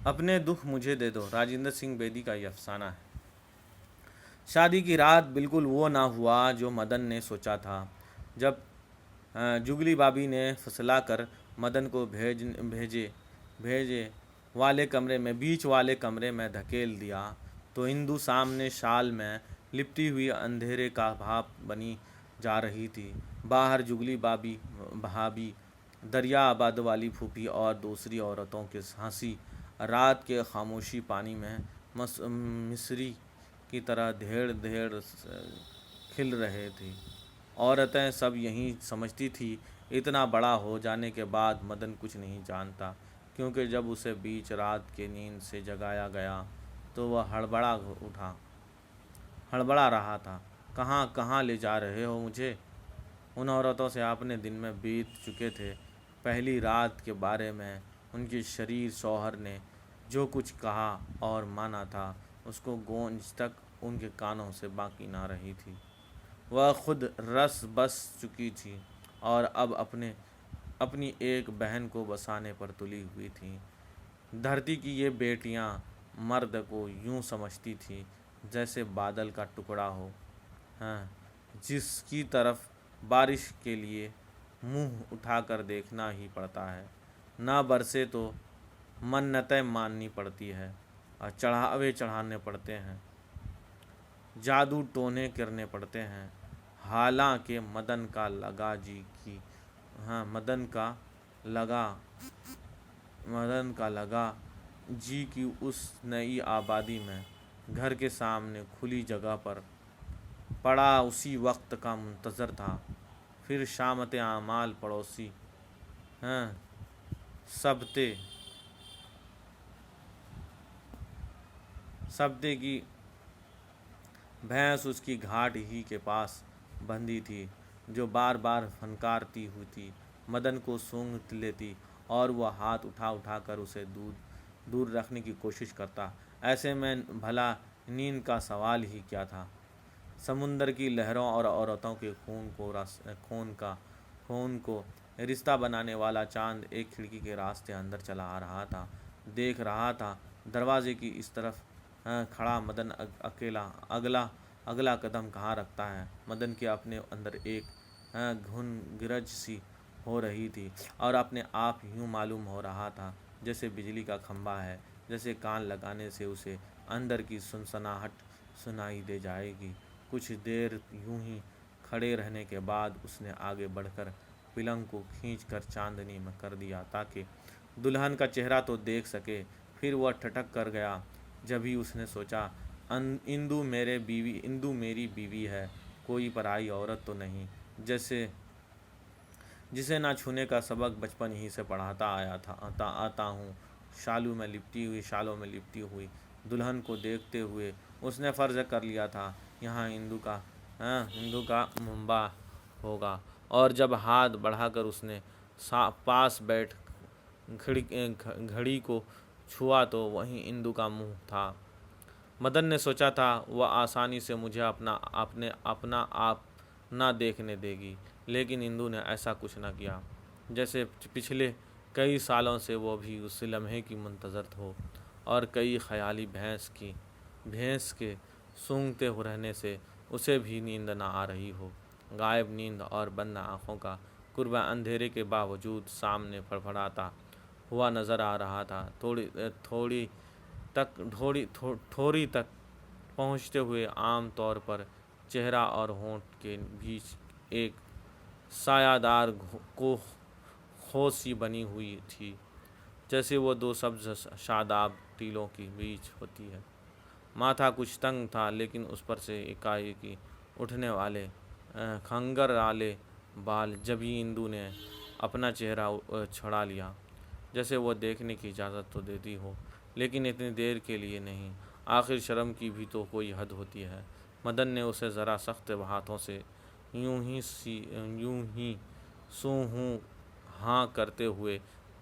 اپنے دکھ مجھے دے دو، راجندر سنگھ بیدی کا یہ افسانہ ہے۔ شادی کی رات بالکل وہ نہ ہوا جو مدن نے سوچا تھا۔ جب جگلی بابی نے پھسلا کر مدن کو بیچ والے کمرے میں دھکیل دیا تو اندو سامنے شال میں لپٹی ہوئی اندھیرے کا بھاپ بنی جا رہی تھی۔ باہر جگلی بھابی، دریا آباد والی پھوپھی اور دوسری عورتوں کی ہنسی رات کے خاموشی پانی میں مصری کی طرح دھیڑ دھیڑ کھل رہے تھی۔ عورتیں سب یہی سمجھتی تھیں اتنا بڑا ہو جانے کے بعد مدن کچھ نہیں جانتا، کیونکہ جب اسے بیچ رات کے نیند سے جگایا گیا تو وہ ہڑبڑا رہا تھا۔ کہاں کہاں لے جا رہے ہو مجھے؟ ان عورتوں سے اپنے دن میں بیت چکے تھے۔ پہلی رات کے بارے میں ان کے شریر شوہر نے جو کچھ کہا اور مانا تھا اس کو گونج تک ان کے کانوں سے باقی نہ رہی تھی۔ وہ خود رس بس چکی تھی اور اب اپنی ایک بہن کو بسانے پر تلی ہوئی تھیں۔ دھرتی کی یہ بیٹیاں مرد کو یوں سمجھتی تھیں جیسے بادل کا ٹکڑا ہو، جس کی طرف بارش کے لیے منہ اٹھا کر دیکھنا ہی پڑتا ہے۔ نہ برسے تو منتیں ماننی پڑتی ہیں اور چڑھاوے چڑھانے پڑتے ہیں، جادو ٹونے کرنے پڑتے ہیں۔ حالانکہ مدن کا لگا جی کی اس نئی آبادی میں گھر کے سامنے کھلی جگہ پر پڑا اسی وقت کا منتظر تھا۔ پھر شامت اعمال پڑوسی سبتے کی بھینس اس کی گھاٹ ہی کے پاس بندھی تھی، جو بار بار پھنکارتی ہوئی مدن کو سونگھ لیتی اور وہ ہاتھ اٹھا اٹھا کر اسے دور رکھنے کی کوشش کرتا۔ ایسے میں بھلا نیند کا سوال ہی کیا تھا؟ سمندر کی لہروں اور عورتوں کے خون کو رشتہ بنانے والا چاند ایک کھڑکی کے راستے اندر چلا آ رہا تھا۔ دیکھ رہا تھا دروازے کی اس طرف کھڑا مدن اگلا قدم کہاں رکھتا ہے۔ مدن کے اپنے اندر ایک گھن گرج سی ہو رہی تھی اور اپنے آپ یوں معلوم ہو رہا تھا جیسے بجلی کا کھمبا ہے، جیسے کان لگانے سے اسے اندر کی سنسناہٹ سنائی دے جائے گی۔ کچھ دیر یوں ہی کھڑے رہنے کے بعد اس نے آگے بڑھ کر پلنگ کو کھینچ کر چاندنی میں کر دیا تاکہ دلہن کا چہرہ تو دیکھ سکے۔ پھر وہ ٹھٹک کر گیا۔ جبھی اس نے سوچا اندو میری بیوی ہے، کوئی پرائی عورت تو نہیں جسے نہ چھونے کا سبق بچپن ہی سے پڑھاتا آتا ہوں۔ شالوں میں لپٹی ہوئی دلہن کو دیکھتے ہوئے اس نے فرض کر لیا تھا یہاں اندو کا منبع ہوگا، اور جب ہاتھ بڑھا کر اس نے پاس بیٹھ گھڑی کو چھوا تو وہیں اندو کا منہ تھا۔ مدن نے سوچا تھا وہ آسانی سے مجھے اپنا آپ نہ دیکھنے دے گی، لیکن اندو نے ایسا کچھ نہ کیا، جیسے پچھلے کئی سالوں سے وہ بھی اس لمحے کی منتظر ہو اور کئی خیالی بھینس کے سونگتے رہنے سے اسے بھی نیند نہ آ رہی ہو۔ غائب نیند اور بند آنکھوں کا قربہ اندھیرے کے باوجود سامنے پھڑپڑاتا ہوا نظر آ رہا تھا۔ ٹھوری تک پہنچتے ہوئے عام طور پر چہرہ اور ہونٹ کے بیچ ایک سایہ دار خو سی بنی ہوئی تھی، جیسے وہ دو سبز شاداب ٹیلوں کے بیچ ہوتی ہے۔ ماتھا کچھ تنگ تھا، لیکن اس پر سے ایکائک اٹھنے والے کھنگر والے بال جبھی اندو نے اپنا چہرہ چھڑا لیا، جیسے وہ دیکھنے کی اجازت تو دیتی ہو لیکن اتنی دیر کے لیے نہیں۔ آخر شرم کی بھی تو کوئی حد ہوتی ہے۔ مدن نے اسے ذرا سخت ہاتھوں سے یوں ہی سوں ہوں ہاں کرتے ہوئے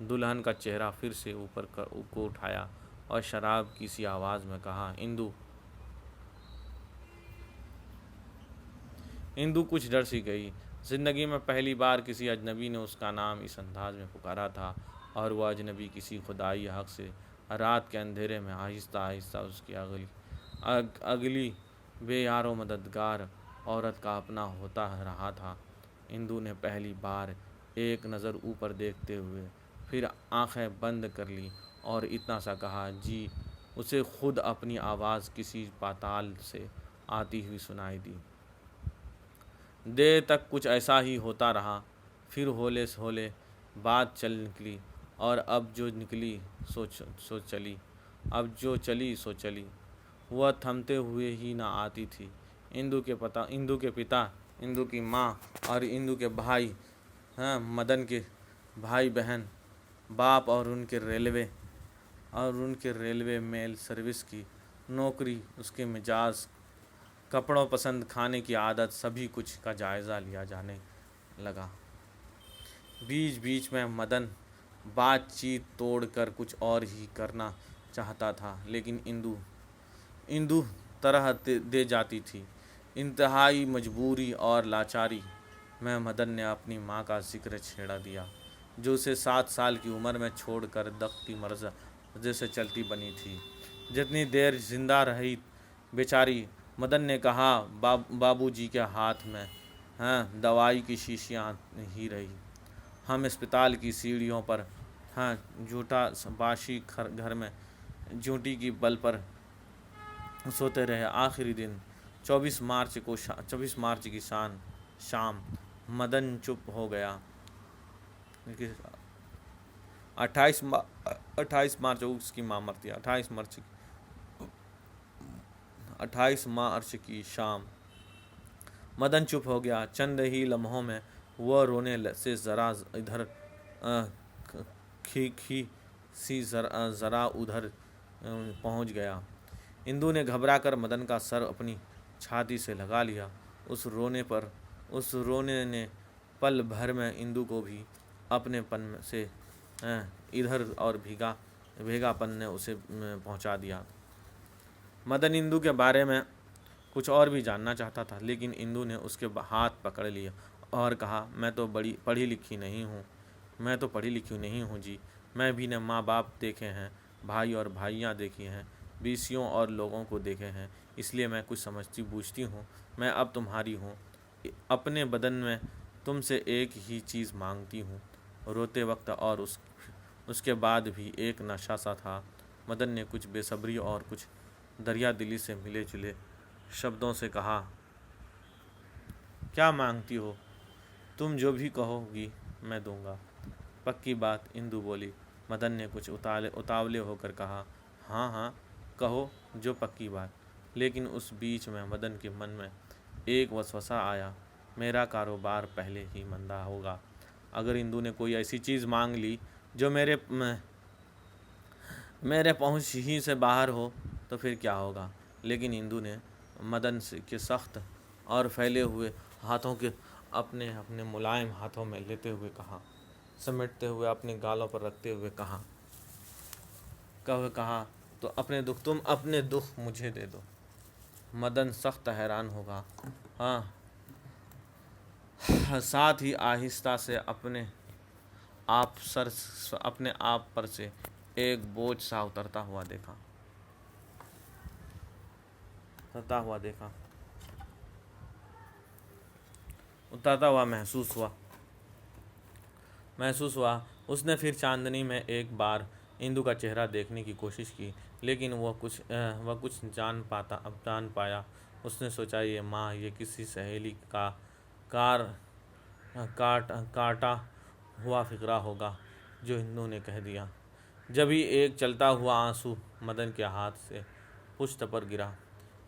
دلہن کا چہرہ پھر سے اوپر کو اٹھایا اور شراب کی سی آواز میں کہا، اندو کچھ ڈر سی گئی۔ زندگی میں پہلی بار کسی اجنبی نے اس کا نام اس انداز میں پکارا تھا، اور وہ اجنبی کسی خدائی حق سے رات کے اندھیرے میں آہستہ آہستہ اس کی اگلی بے یار و مددگار عورت کا اپنا ہوتا رہا تھا۔ ہندو نے پہلی بار ایک نظر اوپر دیکھتے ہوئے پھر آنکھیں بند کر لی اور اتنا سا کہا، جی۔ اسے خود اپنی آواز کسی پاتال سے آتی ہوئی سنائی دی۔ دیر تک کچھ ایسا ہی ہوتا رہا، پھر ہولے ہولے بات چل نکلی، اور اب جو چلی سو چلی۔ وہ تھمتے ہوئے ہی نہ آتی تھی۔ ہندو کے پتا، ہندو کی ماں اور ہندو کے بھائی، مدن کے بھائی بہن، باپ اور ان کے ریلوے میل سروس کی نوکری، اس کے مزاج، کپڑوں پسند، کھانے کی عادت، سبھی کچھ کا جائزہ لیا جانے لگا۔ بیچ بیچ میں مدن بات چیت توڑ کر کچھ اور ہی کرنا چاہتا تھا، لیکن ہندو طرح دے جاتی تھی۔ انتہائی مجبوری اور لاچاری میں مدن نے اپنی ماں کا ذکر چھیڑ دیا، جو اسے 7 سال کی عمر میں چھوڑ کر دختی مرض سے چلتی بنی تھی۔ جتنی دیر زندہ رہی بیچاری، مدن نے کہا، بابو جی کے ہاتھ میں دوائی کی شیشیاں ہی رہی۔ ہم اسپتال کی سیڑھیوں پر جھوٹا باشی گھر میں جوٹی کی بل پر سوتے رہے۔ آخری دن 24 مارچ کی شام مدن چپ ہو گیا۔ 28 مارچ اس کی ماں مرتی ہے۔ 28 مارچ کی شام مدن چپ ہو گیا۔ چند ہی لمحوں میں وہ رونے سے ذرا ادھر ذرا ادھر پہنچ گیا۔ ہندو نے گھبرا کر مدن کا سر اپنی چھاتی سے لگا لیا۔ اس رونے نے پل بھر میں ہندو کو بھی اپنے پن سے ادھر اور بھیگا پن نے اسے پہنچا دیا۔ مدن ہندو کے بارے میں کچھ اور بھی جاننا چاہتا تھا، لیکن ہندو نے اس کے ہاتھ پکڑ لیے اور کہا، میں تو پڑھی لکھی نہیں ہوں جی۔ میں بھی نے ماں باپ دیکھے ہیں، بھائی اور بھائیاں دیکھی ہیں، بیسیوں اور لوگوں کو دیکھے ہیں، اس لیے میں کچھ سمجھتی بوجھتی ہوں۔ میں اب تمہاری ہوں، اپنے بدن میں تم سے ایک ہی چیز مانگتی ہوں۔ روتے وقت اور اس کے بعد بھی ایک نشہ سا تھا۔ مدن نے کچھ بے صبری اور کچھ دریا دلی سے ملے جلے شبدوں سے کہا، کیا مانگتی ہو؟ تم جو بھی کہو گی میں دوں گا۔ پکی بات، ہندو بولی۔ مدن نے کچھ اتاولے ہو کر کہا، ہاں کہو جو پکی بات۔ لیکن اس بیچ میں مدن کے من میں ایک وسوسہ آیا، میرا کاروبار پہلے ہی مندہ ہوگا۔ اگر ہندو نے کوئی ایسی چیز مانگ لی جو میرے پہنچ ہی سے باہر ہو تو پھر کیا ہوگا؟ لیکن ہندو نے مدن کے سخت اور پھیلے ہوئے ہاتھوں کے اپنے ملائم ہاتھوں میں لیتے ہوئے کہا، سمیٹتے ہوئے اپنے گالوں پر رکھتے ہوئے کہا، تو تم اپنے دکھ مجھے دے دو۔ مدن سخت حیران ہوگا، ساتھ ہی آہستہ سے اپنے آپ پر سے ایک بوجھ سا اترتا ہوا محسوس ہوا۔ اس نے پھر چاندنی میں ایک بار ہندو کا چہرہ دیکھنے کی کوشش کی، لیکن وہ کچھ جان پایا۔ اس نے سوچا، یہ ماں، یہ کسی سہیلی کا کاٹا ہوا فقرہ ہوگا جو ہندو نے کہہ دیا۔ جبھی ایک چلتا ہوا آنسو مدن کے ہاتھ سے پشت پر گرا۔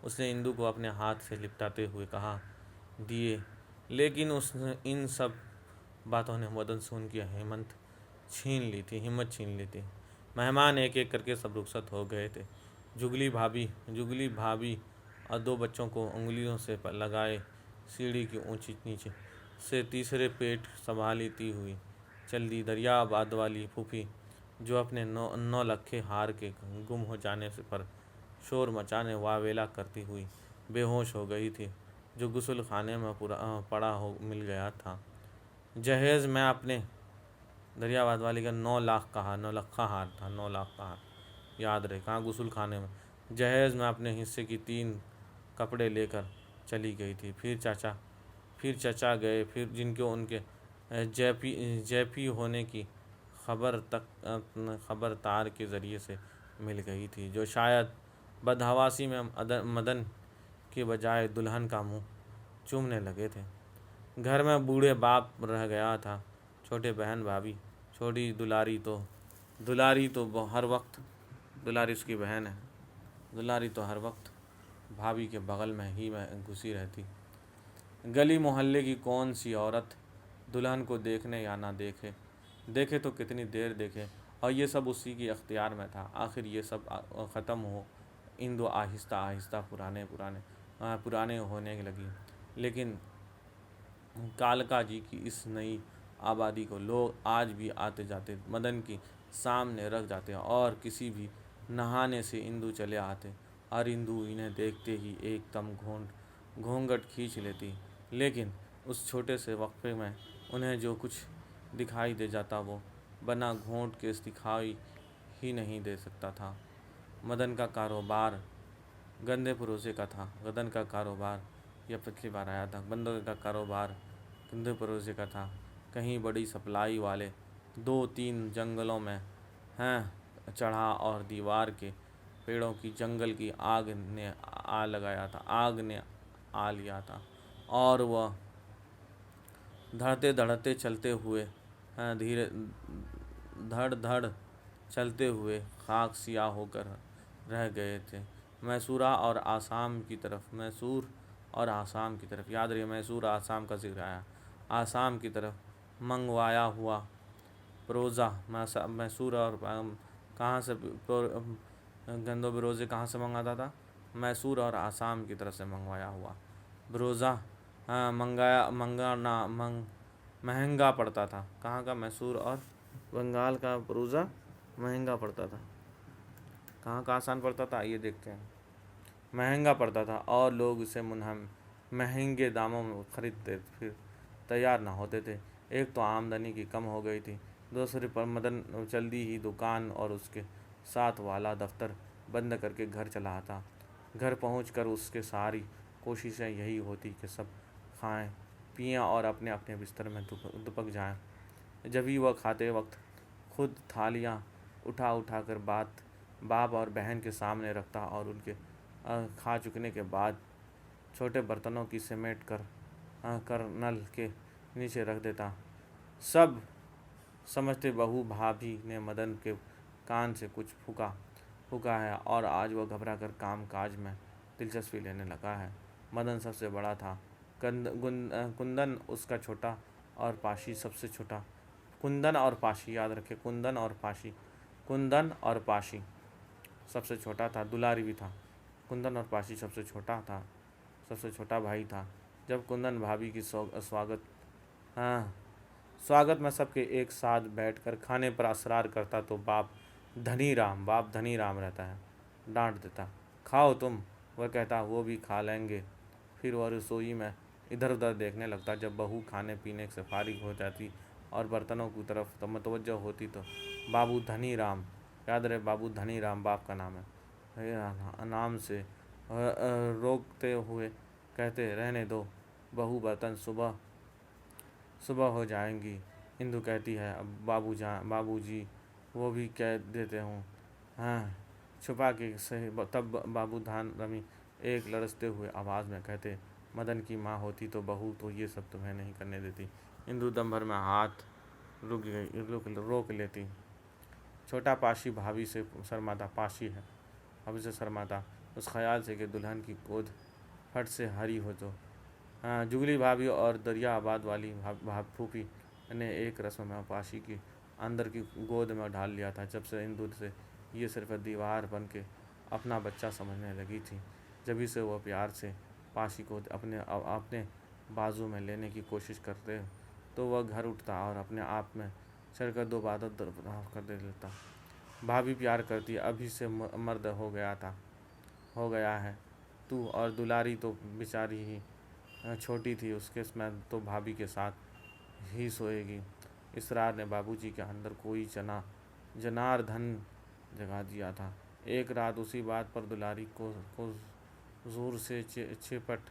اس نے ہندو کو اپنے ہاتھ سے لپٹاتے ہوئے کہا، دیے۔ لیکن ان سب باتوں نے مدن سے ان کی ہمت چھین لی تھی۔ مہمان ایک ایک کر کے سب رخصت ہو گئے تھے۔ جگلی بھابھی اور 2 بچوں کو انگلیوں سے لگائے سیڑھی کی اونچی نیچے سے تیسرے پیٹ سنبھالتی ہوئی چل دی۔ دریا آباد والی پھوپھی، جو اپنے 9 لکھے ہار کے گم ہو جانے پر شور مچانے واویلا کرتی ہوئی بے ہوش ہو گئی تھی، جو غسل خانے میں پڑا مل گیا تھا۔ جہیز میں اپنے دریا آباد والی کا 9 لاکھ کا ہار تھا۔ یاد رہے کہاں غسل خانے میں جہیز میں اپنے حصے کی 3 کپڑے لے کر چلی گئی تھی۔ پھر چچا گئے، پھر جن کو ان کے جے پی ہونے کی خبر تار کے ذریعے سے مل گئی تھی، جو شاید بدحواسی میں مدن کے بجائے دلہن کا منہ چومنے لگے تھے۔ گھر میں بوڑھے باپ رہ گیا تھا، چھوٹے بہن بھابھی، چھوٹی دلاری تو ہر وقت دلاری اس کی بہن ہے، دلاری تو ہر وقت بھابھی کے بغل میں ہی میں گھسی رہتی۔ گلی محلے کی کون سی عورت دلہن کو دیکھنے یا نہ دیکھے تو کتنی دیر دیکھے، اور یہ سب اسی کی اختیار میں تھا۔ آخر یہ سب ختم ہو اندو آہستہ آہستہ پرانے ہونے لگی، لیکن کالکا جی کی اس نئی آبادی کو لوگ آج بھی آتے جاتے مدن کی سامنے رکھ جاتے اور کسی بھی نہانے سے اندو چلے آتے اور اندو انہیں دیکھتے ہی ایک دم گھونگھٹ کھینچ لیتی، لیکن اس چھوٹے سے وقفے میں انہیں جو کچھ دکھائی دے جاتا وہ بنا گھونٹ کے دکھائی ہی نہیں دے سکتا تھا۔ مدن کا کاروبار گندے پروزے کا تھا۔ مدن کا کاروبار یہ پچھلی بار آیا تھا۔ مدن کا کاروبار گندے پروزے کا تھا۔ کہیں بڑی سپلائی والے 2-3 جنگلوں میں چڑھا اور دیوار کے پیڑوں کی جنگل کی آگ نے آ لیا تھا اور وہ دھڑ دھڑ چلتے ہوئے خاک سیاہ ہو کر رہ گئے تھے۔ میسور اور آسام کی طرف یاد رہے، میسور آسام کا ذکر آیا، آسام کی طرف منگوایا ہوا پروزہ، میسور اور کہاں سے گندو بروزے کہاں سے منگاتا تھا؟ میسور اور آسام کی طرف سے منگوایا ہوا بروزہ مہنگا پڑتا تھا۔ کہاں کا؟ میسور اور بنگال کا بروزہ مہنگا پڑتا تھا۔ کہاں کا آسان پڑتا تھا؟ آئیے دیکھتے ہیں۔ مہنگا پڑتا تھا اور لوگ اسے مہنگے داموں میں خریدتے پھر تیار نہ ہوتے تھے۔ ایک تو آمدنی کی کم ہو گئی تھی، دوسرے پر مدن جلدی ہی دکان اور اس کے ساتھ والا دفتر بند کر کے گھر چلا آتا۔ گھر پہنچ کر اس کی ساری کوششیں یہی ہوتی کہ سب کھائیں پئیں اور اپنے اپنے بستر میں دبک جائیں۔ جبھی وہ کھاتے وقت خود تھالیاں اٹھا کر باپ اور بہن کے سامنے رکھتا اور ان کے کھا چکنے کے بعد چھوٹے برتنوں کی سمیٹ کر نل کے نیچے رکھ دیتا۔ سب سمجھتے بہو بھابھی نے مدن کے کان سے کچھ پھونکا ہے اور آج وہ گھبرا کر کام کاج میں دلچسپی لینے لگا ہے۔ مدن سب سے بڑا تھا، کندن اس کا چھوٹا اور پاشی سب سے چھوٹا۔ کندن اور پاشی یاد رکھے، کندن اور پاشی سب سے چھوٹا تھا، دلاری بھی تھا۔ کندن اور پاشی سب سے چھوٹا بھائی تھا۔ جب کندن بھابھی کی سواگت میں سب کے ایک ساتھ بیٹھ کر کھانے پر اصرار کرتا تو باپ دھنی رام رہتا ہے، ڈانٹ دیتا، کھاؤ تم، وہ کہتا وہ بھی کھا لیں گے۔ پھر وہ رسوئی میں ادھر ادھر دیکھنے لگتا۔ جب بہو کھانے پینے سے فارغ ہو جاتی اور برتنوں کی طرف متوجہ ہوتی تو بابو دھنی رام، یاد رہے بابو دھنی رام باپ کا نام ہے، نام سے روکتے ہوئے کہتے، رہنے دو بہو، برتن صبح ہو جائیں گی۔ اندو کہتی ہے، بابو جی وہ بھی کہہ دیتے ہوں، چھپا کے صحیح۔ تب بابو دھان رمی ایک لرزتے ہوئے آواز میں کہتے، مدن کی ماں ہوتی تو بہو تو یہ سب تمہیں نہیں کرنے دیتی۔ اندو دم بھر میں ہاتھ روک لیتی۔ چھوٹا پاشی بھابھی سے شرماتا اس خیال سے کہ دلہن کی گود پھٹ سے ہری ہو تو۔ جگلی بھابھی اور دریا آباد والی پھوپھی نے ایک رسم میں پاشی کی اندر کی گود میں ڈال لیا تھا۔ جب سے اندو سے یہ صرف دیوار بن کے اپنا بچہ سمجھنے لگی تھی، جبھی سے وہ پیار سے پاشی کو اپنے بازو میں لینے کی کوشش کرتے تو وہ گھر اٹھتا اور اپنے آپ میں چڑھ کر 2 باتیں دریافت کر لیتا۔ بھابھی پیار کرتی، ابھی سے مرد ہو گیا ہے تو، اور دلاری تو بیچاری ہی چھوٹی تھی، اس کے میں تو بھابھی کے ساتھ ہی سوئے گی۔ اسرار نے بابو جی کے اندر کوئی جناردھن جگا دیا تھا۔ ایک رات اسی بات پر دلاری کو زور سے چپٹ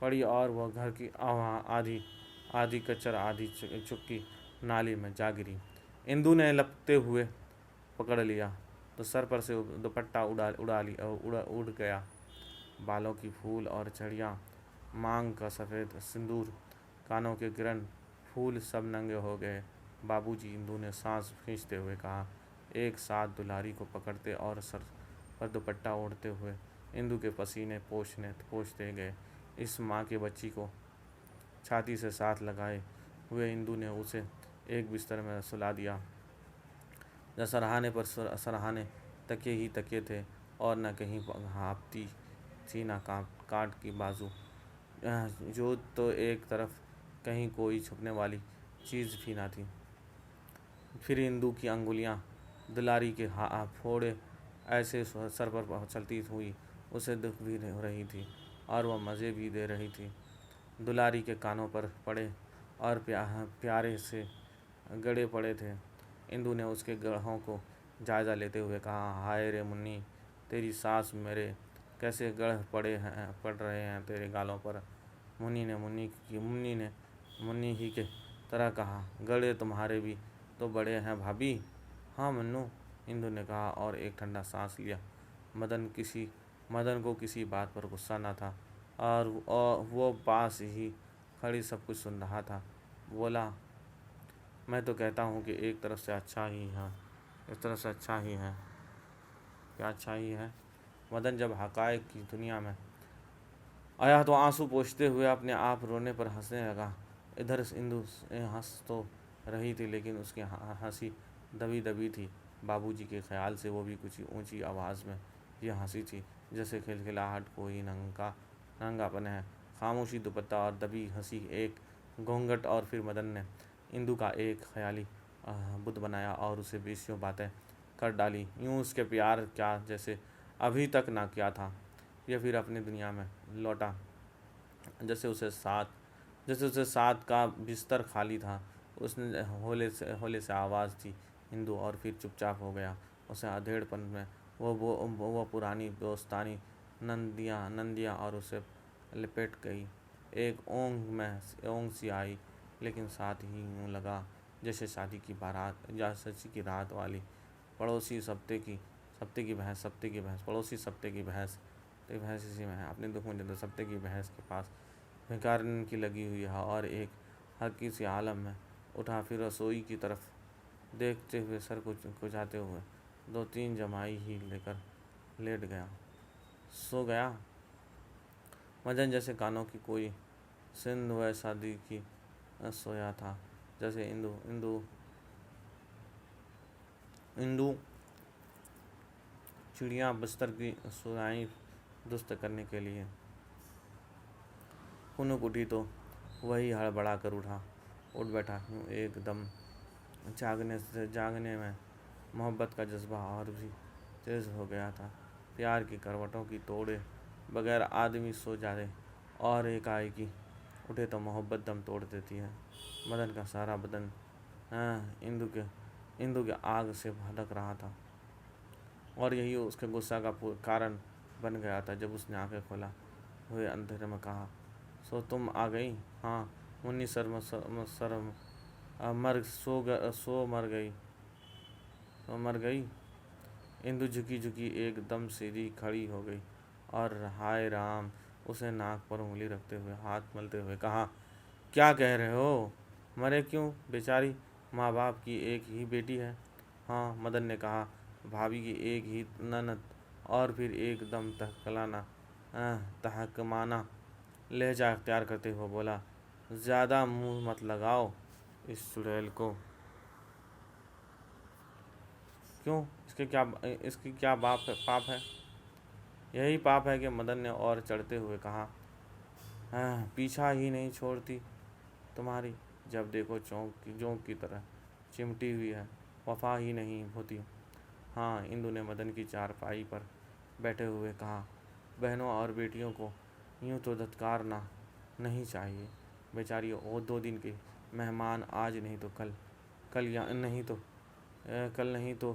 پڑی اور وہ گھر کی آدھی کچر آدھی چکی نالی میں جا گری۔ اندو نے لپکتے ہوئے پکڑ لیا تو سر پر سے دوپٹہ اڑ گیا۔ بالوں کی پھول اور چڑیا، مانگ کا سفید سندور، کانوں کے گرن پھول سب ننگے ہو گئے۔ بابو جی، اندو نے سانس کھینچتے ہوئے کہا، ایک ساتھ دلاری کو پکڑتے اور سر پر دوپٹہ اوڑھتے ہوئے اندو کے پسینے پوچھتے گئے۔ اس ماں کے بچی کو چھاتی سے ساتھ لگائے ہوئے اندو نے اسے ایک بستر میں سلا دیا۔ سرہانے پر سرہانے، تکیے ہی تکیے تھے، اور نہ کہیں ہاپتی تھی نہ کاٹ کی بازو، جو تو ایک طرف کہیں کوئی چھپنے والی چیز بھی نہ تھی۔ پھر اندو کی انگلیاں دلاری کے پھوڑے ایسے سر پر چلتی ہوئی اسے دکھ بھی رہی تھی اور وہ مزے بھی دے رہی تھی۔ دلاری کے کانوں پر پڑے اور پیارے سے گڑے پڑے تھے۔ اندو نے اس کے گڑھوں کو جائزہ لیتے ہوئے کہا، ہائے رے منی، تیری ساس میرے کیسے گڑھ پڑ رہے ہیں تیرے گالوں پر۔ منی نے منی ہی کی طرح کہا، گڑھے تمہارے بھی تو بڑے ہیں بھابھی۔ ہاں منو، اندو نے کہا اور ایک ٹھنڈا سانس لیا۔ مدن کو کسی بات پر غصہ نہ تھا اور وہ پاس ہی کھڑی سب کچھ سن رہا تھا۔ بولا، میں تو کہتا ہوں کہ ایک طرف سے اچھا ہی ہے۔ اس طرف سے اچھا ہی ہے۔ کیا اچھا ہی ہے؟ مدن جب حقائق کی دنیا میں آیا تو آنسو پوچھتے ہوئے اپنے آپ رونے پر ہنسنے لگا۔ ادھر اندو ہنس تو رہی تھی لیکن اس کی ہنسی دبی دبی تھی۔ بابو جی کے خیال سے وہ بھی کچھ اونچی آواز میں یہ ہنسی تھی جیسے کھلکھلاہٹ کوئی ننگا پن ہے۔ خاموشی، دوپٹہ اور دبی ہنسی، ایک گھونگھٹ، اور پھر مدن نے اندو کا ایک خیالی بت بنایا اور اسے بیسیوں باتیں کر ڈالی، یوں اس کے پیار کا جیسے ابھی تک نہ کیا تھا۔ یہ پھر اپنی دنیا میں لوٹا جیسے اسے ساتھ کا بستر خالی تھا۔ اس نے ہولے سے آواز دی، اندو، اور پھر چپ چاپ ہو گیا۔ اسے ادھیڑ پن میں وہ پرانی دوستانی نندیاں اور اسے لپیٹ گئی۔ ایک اونگ سی آئی، لیکن ساتھ ہی یوں لگا جیسے شادی کی رات والی پڑوسی سبتے کی بھینس پڑوسی سبتے کی بھینس اسی میں ہے، اپنے دکھ میں جدو سبتے کی بھینس کے پاس بھنکارنے کی لگی ہوئی ہے، اور ایک ہلکی سی عالم میں اٹھا۔ پھر رسوئی کی طرف دیکھتے ہوئے سر کھجاتے ہوئے 2-3 جمائی ہی لے کر لیٹ گیا، سو گیا۔ مدن جیسے کانوں کی کوئی سندھ ویسا دیکھی سویا تھا جیسے اندو چڑیاں بستر کی سوائیں درست کرنے کے لیے خنک اٹھی تو وہی ہڑبڑا کر اٹھ بیٹھا۔ یوں ایک دم جاگنے میں محبت کا جذبہ اور بھی تیز ہو گیا تھا۔ پیار کی کروٹوں کی توڑے بغیر آدمی سو جائے اور ایکائیکی اٹھے تو محبت دم توڑ دیتی ہے۔ مدن کا سارا بدن اندو کے آگ سے بھڑک رہا تھا اور یہی اس کے غصہ کا کارن بن گیا تھا۔ جب اس نے آنکھیں کھولے ہوئے اندھیرے میں کہا، سو تم آ گئی؟ ہاں منی مر گئی۔ اندو جھکی ایک دم سیدھی کھڑی ہو گئی اور ہائے رام، اسے ناک پر انگلی رکھتے ہوئے ہاتھ ملتے ہوئے کہا، کیا کہہ رہے ہو؟ مرے کیوں؟ بیچاری ماں باپ کی ایک ہی بیٹی ہے۔ ہاں، مدن نے کہا، بھابھی کی ایک ہی نند، اور پھر ایک دم تحکمانہ لہجہ اختیار کرتے ہوئے بولا، زیادہ منہ مت لگاؤ اس چڑیل کو۔ کیوں؟ اس کی کیا پاپ ہے؟ یہی پاپ ہے کہ مدن نے اور چڑھتے ہوئے کہا، پیچھا ہی نہیں چھوڑتی تمہاری، جب دیکھو جونک کی طرح چمٹی ہوئی ہے، وفا ہی نہیں ہوتی۔ ہاں، اندو نے مدن کی چارپائی پر بیٹھے ہوئے کہا، بہنوں اور بیٹیوں کو یوں تو دھتکارنا نہیں چاہیے۔ بیچاری 2 دن کی مہمان، آج نہیں تو کل نہیں تو